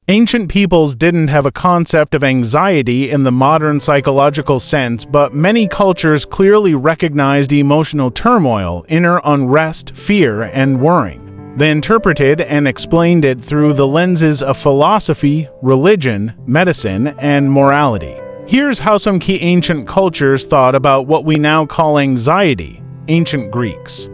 Ancient peoples didn't have a concept of anxiety in the modern psychological sense, but many cultures clearly recognized emotional turmoil, inner unrest, fear, and worrying. They interpreted and explained it through the lenses of philosophy, religion, medicine, and morality. Here's how some key ancient cultures thought about what we now call anxiety. Ancient Greeks.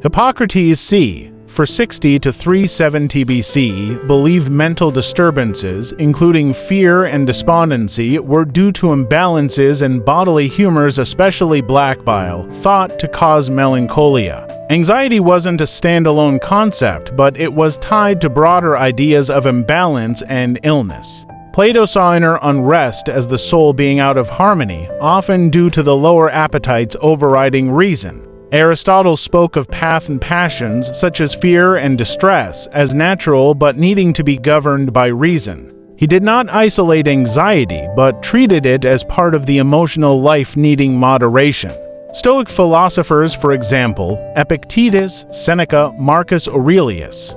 Hippocrates c. 460 to 370 BC, believed mental disturbances, including fear and despondency, were due to imbalances in bodily humors, especially black bile, thought to cause melancholia. Anxiety wasn't a standalone concept, but it was tied to broader ideas of imbalance and illness. Plato saw inner unrest as the soul being out of harmony, often due to the lower appetites overriding reason. Aristotle spoke of path and passions, such as fear and distress, as natural but needing to be governed by reason. He did not isolate anxiety, but treated it as part of the emotional life needing moderation. Stoic philosophers, for example, Epictetus, Seneca, Marcus Aurelius.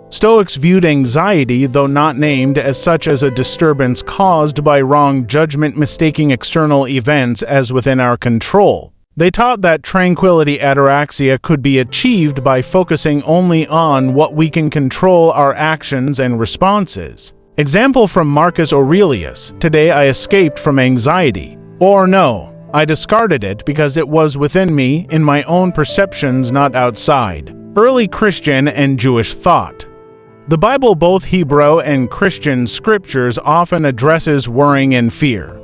Stoics viewed anxiety, though not named as such, as a disturbance caused by wrong judgment, mistaking external events as within our control. They taught that tranquility ataraxia could be achieved by focusing only on what we can control, our actions and responses. Example from Marcus Aurelius: "Today I escaped from anxiety." Or no, I discarded it because it was within me, in my own perceptions, not outside. Early Christian and Jewish thought. The Bible, both Hebrew and Christian scriptures, often addresses worrying and fear.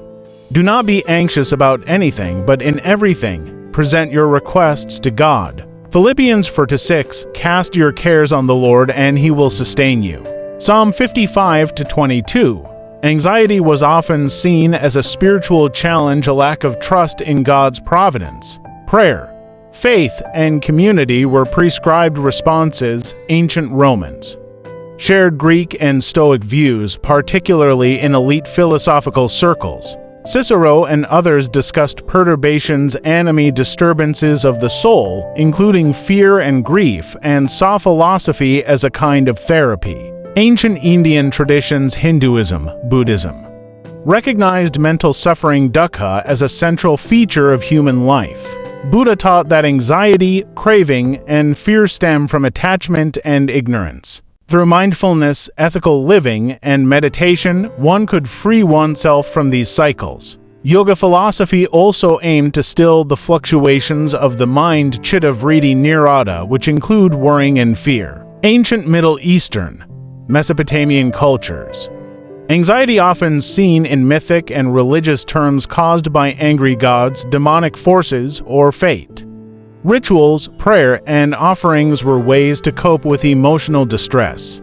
Do not be anxious about anything, but in everything, present your requests to God. Philippians 4:6, cast your cares on the Lord and He will sustain you. Psalm 55:22, anxiety was often seen as a spiritual challenge, a lack of trust in God's providence. Prayer, faith, and community were prescribed responses. Ancient Romans shared Greek and Stoic views, particularly in elite philosophical circles. Cicero and others discussed perturbations, animi, disturbances of the soul, including fear and grief, and saw philosophy as a kind of therapy. Ancient Indian traditions, Hinduism, Buddhism, recognized mental suffering, dukkha, as a central feature of human life. Buddha taught that anxiety, craving, and fear stem from attachment and ignorance. Through mindfulness, ethical living, and meditation, one could free oneself from these cycles. Yoga philosophy also aimed to still the fluctuations of the mind, chitta vritti nirada, which include worrying and fear. Ancient Middle Eastern, Mesopotamian cultures. Anxiety often seen in mythic and religious terms, caused by angry gods, demonic forces, or fate. Rituals, prayer, and offerings were ways to cope with emotional distress.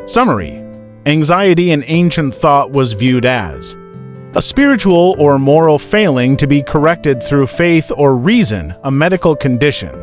Summary: anxiety in ancient thought was viewed as a spiritual or moral failing to be corrected through faith or reason, a medical condition.